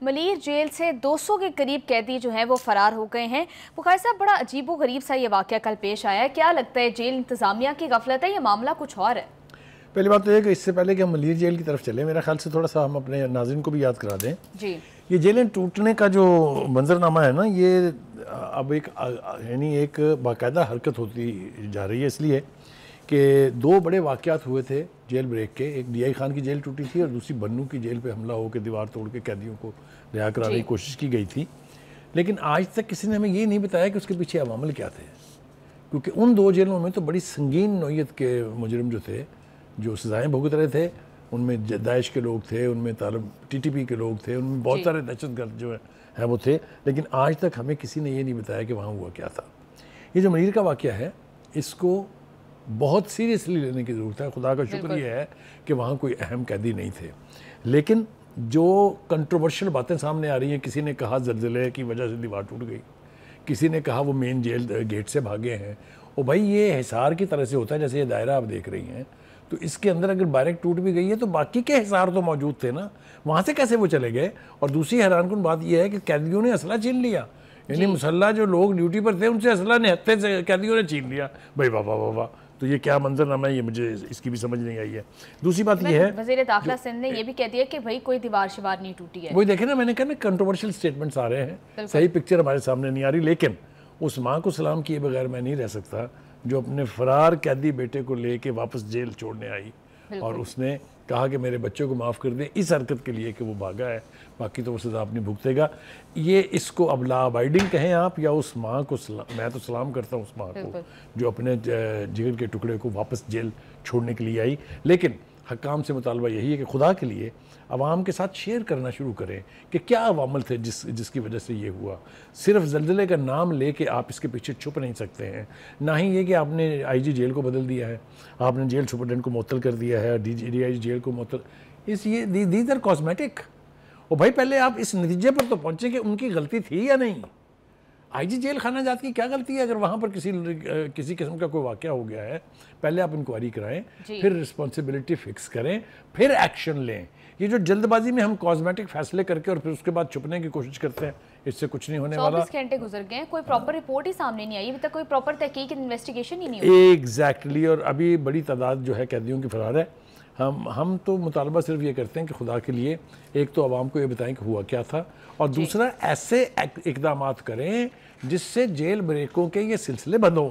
Malir jail से 200 के करीब कैदी जो हैं वो फरार हो गए हैं। बुखारी साहब, बड़ा अजीबो गरीब सा ये वाक़या कल पेश आया है। क्या लगता है, जेल इंतज़ामिया की गफलत है या मामला कुछ और है? पहली बात तो यह कि इससे पहले कि हम मलीर जेल की तरफ चले, मेरा ख्याल से थोड़ा सा हम अपने नाज़रीन को भी याद करा दें जी। ये जेलें टूटने का जो मंजरनामा है ना, ये अब एक यानी एक बाकायदा हरकत होती जा रही है, इसलिए कि दो बड़े वाक़यात हुए थे जेल ब्रेक के। एक DI खान की जेल टूटी थी और दूसरी बन्नू की जेल पे हमला होकर दीवार तोड़ के कैदियों को रिहा कराने की कोशिश की गई थी। लेकिन आज तक किसी ने हमें ये नहीं बताया कि उसके पीछे अवामल क्या थे, क्योंकि उन दो जेलों में तो बड़ी संगीन नौयत के मुजरिम जो थे, जो सज़ाएँ भुगत रहे थे, उनमें दाइश के लोग थे, उनमें तालिब TTP के लोग थे, उनमें बहुत सारे दहशतगर्द जो है वो थे। लेकिन आज तक हमें किसी ने ये नहीं बताया कि वहाँ हुआ क्या था। ये जो मलीर का वाक़या है, इसको बहुत सीरियसली लेने की ज़रूरत है। खुदा का शुक्र ये है कि वहाँ कोई अहम कैदी नहीं थे। लेकिन जो कंट्रोवर्शियल बातें सामने आ रही हैं, किसी ने कहा ज़लज़ले की वजह से दीवार टूट गई, किसी ने कहा वो मेन जेल गेट से भागे हैं। और भाई ये हिसार की तरह से होता है, जैसे ये दायरा आप देख रही हैं, तो इसके अंदर अगर बैरक टूट भी गई है तो बाकी के हिसार तो मौजूद थे ना, वहाँ से कैसे वो चले गए? और दूसरी हैरानकुन बात यह है कि कैदियों ने असला छीन लिया, यानी मुसल्ला जो लोग ड्यूटी पर थे उनसे असला निहत्थे से कैदियों ने छीन लिया। भाई वाह वाह वाह, तो ये क्या मंजरनामा है, ये मुझे इसकी भी समझ नहीं आई है। दूसरी बात ये है, वज़ीर दाखिला सिंध ने ये भी कह दिया कि भाई कोई दीवार शिवार नहीं टूटी है। वही देखे ना, मैंने कहा ना कंट्रोवर्शियल स्टेटमेंट्स आ रहे हैं, सही पिक्चर हमारे सामने नहीं आ रही। लेकिन उस माँ को सलाम किए बगैर मैं नहीं रह सकता जो अपने फरार कैदी बेटे को लेके वापस जेल छोड़ने आई और उसने कहा कि मेरे बच्चों को माफ़ कर दें इस हरकत के लिए कि वो भागा है, बाकी तो वो सज़ा अपनी भुगतेगा। ये इसको अब ला अबाइडिंग कहें आप या उस माँ को मैं तो सलाम करता हूँ उस माँ को जो अपने जिगर के टुकड़े को वापस जेल छोड़ने के लिए आई। लेकिन हकाम से मुतालबा यही है कि खुदा के लिए आवाम के साथ शेयर करना शुरू करें कि क्या अवामल थे जिसकी वजह से ये हुआ। सिर्फ ज़लज़ले का नाम लेके आप इसके पीछे छुप नहीं सकते हैं। ना ही ये कि आपने IG जेल को बदल दिया है, आपने जेल सुपरडेंट को मुअत्तल कर दिया है, DIG जेल को मुअत्तल, ये दीज आर कॉस्मेटिक। और भाई पहले आप इस नतीजे पर तो पहुँचे कि उनकी गलती थी या नहीं। IG जेल खाना जात की क्या गलती है अगर वहाँ पर किसी किस्म का कोई वाक़या हो गया है? पहले आप इंक्वायरी कराएं, फिर रिस्पॉन्सिबिलिटी फिक्स करें, फिर एक्शन लें। ये जो जल्दबाजी में हम कॉस्मेटिक फैसले करके और फिर उसके बाद छुपने की कोशिश करते हैं, इससे कुछ नहीं होने वाला। 24 घंटे गुजर गए, कोई प्रॉपर रिपोर्ट ही सामने नहीं आई, अभी तक कोई प्रॉपर तहकीक इन्वेस्टिगेशन ही नहीं हुई। एग्जैक्टली। और अभी बड़ी तादाद जो है कैदियों की फरार है। हम तो मुतालबा सिर्फ ये करते हैं कि खुदा के लिए एक तो आवाम को ये बताएं कि हुआ क्या था, और दूसरा ऐसे इकदाम करें जिससे जेल ब्रेकों के ये सिलसिले बंद हों।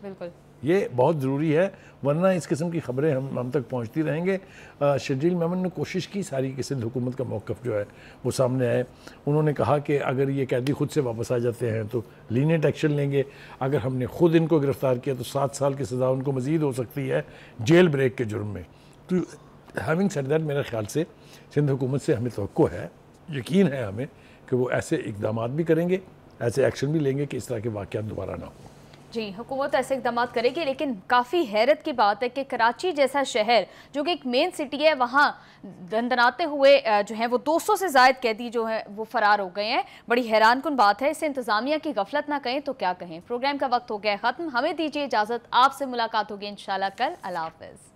बिल्कुल, ये बहुत ज़रूरी है, वरना इस किस्म की खबरें हम तक पहुंचती रहेंगे। शर्जील मेमन ने कोशिश की सारी कि सिंध हुकूमत का मौक़िफ़ जो है वो सामने आए। उन्होंने कहा कि अगर ये कैदी खुद से वापस आ जाते हैं तो लीनियंट एक्शन लेंगे, अगर हमने खुद इनको गिरफ़्तार किया तो 7 साल की सज़ा उनको मज़ीद हो सकती है जेल ब्रेक के जुर्म में। तो हैविंग सेड दैट, मेरे ख्याल से सिंध हुकूमत से हमें तवक्को है, यकीन है हमें कि वो ऐसे इक़दाम भी करेंगे, ऐसे एक्शन भी लेंगे कि इस तरह के वाक़यात दोबारा ना हो। जी, हुकूमत ऐसे इक़दाम करेगी। लेकिन काफ़ी हैरत की बात है कि कराची जैसा शहर जो कि एक मेन सिटी है, वहाँ दंदनाते हुए जो है वो 200 से ज़ायद कैदी जो है वो फ़रार हो गए हैं। बड़ी हैरानकुन बात है, इसे इंतज़ामिया की गफलत ना कहें तो क्या कहें। प्रोग्राम का वक्त हो गया ख़त्म, हमें दीजिए इजाज़त, आपसे मुलाकात होगी इंशाल्लाह कल। अल्लाह हाफ़िज़।